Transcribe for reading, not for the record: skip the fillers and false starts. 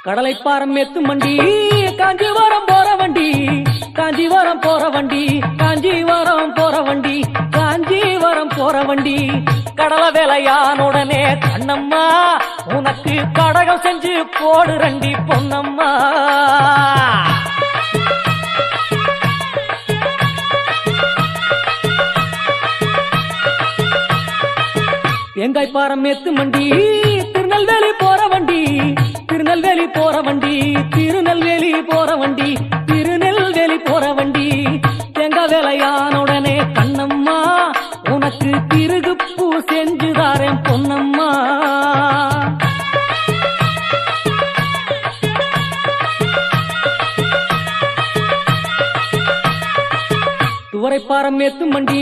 கடலைப்பாரம் எத்து மண்டி காஞ்சிபுரம் போற வண்டி காஞ்சிபுரம் போற வண்டி காஞ்சிபுரம் போற வண்டி காஞ்சிபுரம் போற வண்டி கடல வேலையான உடனே கண்ணம்மா உனக்கு கடகம் செஞ்சு போடு ரண்டி பொன்னம்மா தேங்காய்பாரம் எத்து மண்டி திருநெல்வேலி போற வண்டி திருநெல்வேலி போற வண்டி திருநெல்வேலி போற வண்டி திருநெல்வேலி போற வண்டி தேங்காய் வேலையான உடனே கண்ணம்மா உனக்கு திருகு பூ செஞ்சுதாரேன் பொன்னம்மா துவரைப்பாரம் எத்து மண்டி